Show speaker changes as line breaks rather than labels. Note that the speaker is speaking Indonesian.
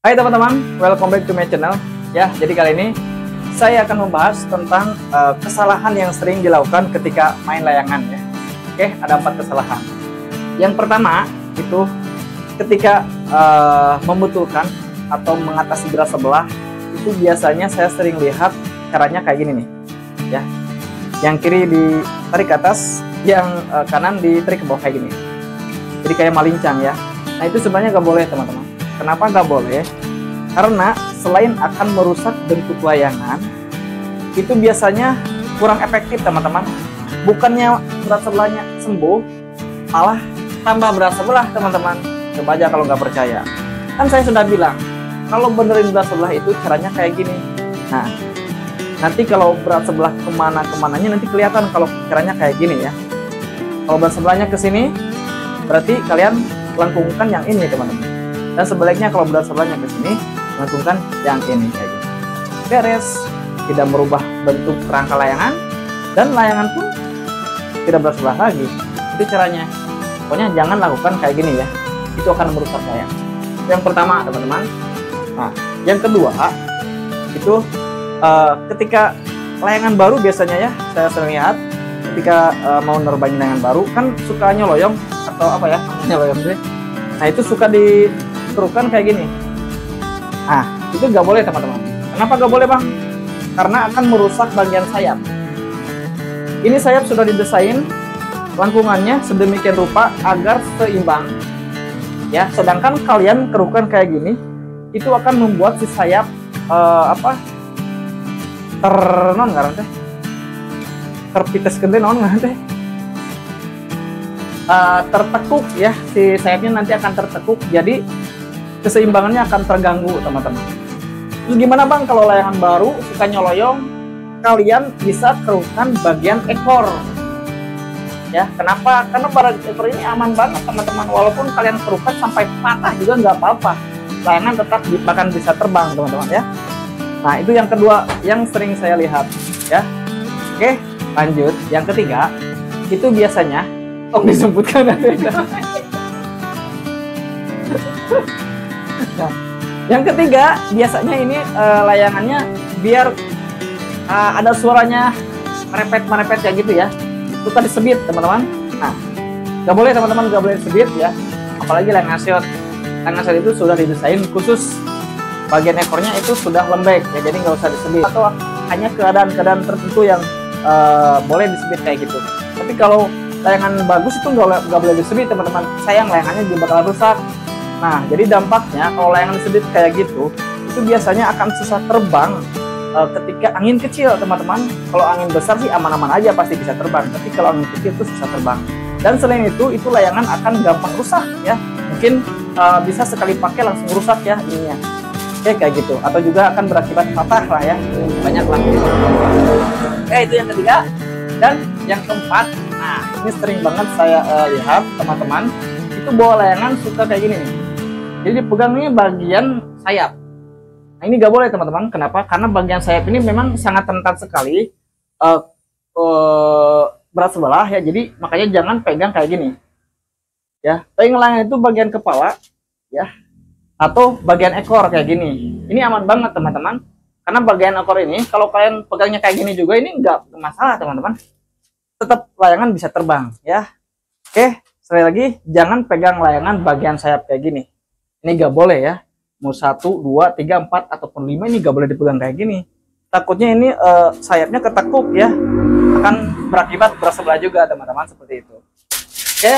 Hai teman-teman, welcome back to my channel. Ya, jadi kali ini saya akan membahas tentang kesalahan yang sering dilakukan ketika main layangan ya. Oke, ada 4 kesalahan. Yang pertama itu ketika membetulkan atau mengatasi berat sebelah, itu biasanya saya sering lihat caranya kayak gini nih. Ya. Yang kiri ditarik ke atas, yang kanan ditarik ke bawah kayak gini. Jadi kayak malincang ya. Nah, itu sebenarnya nggak boleh teman-teman. Kenapa nggak boleh? Karena selain akan merusak bentuk layangan, itu biasanya kurang efektif teman-teman. Bukannya berat sebelahnya sembuh, malah tambah berat sebelah teman-teman. Coba aja kalau nggak percaya. Kan saya sudah bilang, kalau benerin berat sebelah itu caranya kayak gini. Nah, nanti kalau berat sebelah kemana-kemananya nanti kelihatan kalau caranya kayak gini ya. Kalau berat sebelahnya ke sini, berarti kalian lengkungkan yang ini teman-teman. Dan sebaliknya kalau berat sebelahnya ke sini, lengkungkan yang ini kayak gitu. Beres, tidak merubah bentuk kerangka layangan, dan layangan pun tidak berat sebelah lagi. Itu caranya. Pokoknya jangan lakukan kayak gini ya. Itu akan merusak layangan. Yang pertama teman-teman. Nah, yang kedua itu ketika layangan baru biasanya ya, saya sering lihat ketika mau nerbangin layangan baru kan suka nyoloyong atau apa ya, nyoloyong sih. Nah, itu suka dikerukan kayak gini. Nah, itu nggak boleh teman-teman. Kenapa nggak boleh bang? Karena akan merusak bagian sayap. Ini sayap sudah didesain lengkungannya sedemikian rupa agar seimbang. Ya, sedangkan kalian kerukan kayak gini, itu akan membuat si sayap terpites gede tertekuk ya, si sayapnya nanti akan tertekuk, jadi keseimbangannya akan terganggu teman-teman. Terus gimana bang kalau layangan baru suka nyoloyong? Kalian bisa kerukan bagian ekor ya. Kenapa? Karena bagian ekor ini aman banget teman-teman, walaupun kalian kerukan sampai patah juga nggak apa-apa, layangan tetap bahkan bisa terbang teman-teman ya. Nah, itu yang kedua yang sering saya lihat ya. Oke, lanjut. Yang ketiga itu biasanya disebutkan nah, yang ketiga biasanya ini layangannya biar ada suaranya merepet kayak gitu ya, suka disebit teman-teman. Nah, nggak boleh teman-teman, nggak boleh disebit ya, apalagi layangan shot. Layangan shot itu sudah didesain khusus bagian ekornya itu sudah lembek ya, jadi nggak usah disebit, atau hanya keadaan-keadaan tertentu yang boleh disebit kayak gitu. Tapi kalau layangan bagus itu nggak boleh disebit teman-teman, sayang layangannya juga bakal rusak. Nah, jadi dampaknya kalau layangan disebit kayak gitu, itu biasanya akan susah terbang ketika angin kecil teman-teman. Kalau angin besar sih aman-aman aja, pasti bisa terbang, tapi kalau angin kecil itu susah terbang. Dan selain itu layangan akan gampang rusak ya, mungkin bisa sekali pakai langsung rusak ya ininya. Oke, kayak gitu, atau juga akan berakibat patah lah ya, banyak lah. Oke, itu yang ketiga. Dan yang keempat, nah ini sering banget saya lihat teman-teman itu bawa layangan suka kayak gini nih. Jadi dipegangnya bagian sayap. Nah, ini gak boleh teman-teman. Kenapa? Karena bagian sayap ini memang sangat rentan sekali berat sebelah ya. Jadi makanya jangan pegang kayak gini. Ya, pegang layangan itu bagian kepala ya, atau bagian ekor kayak gini. Ini aman banget teman-teman. Karena bagian ekor ini kalau kalian pegangnya kayak gini juga ini nggak masalah teman-teman. Tetap layangan bisa terbang ya. Oke, sekali lagi jangan pegang layangan bagian sayap kayak gini. Ini nggak boleh ya. Mau 1, 2, 3, 4 ataupun 5 ini nggak boleh dipegang kayak gini. Takutnya ini sayapnya ketekuk ya. Akan berakibat berat sebelah juga teman-teman, seperti itu. Oke.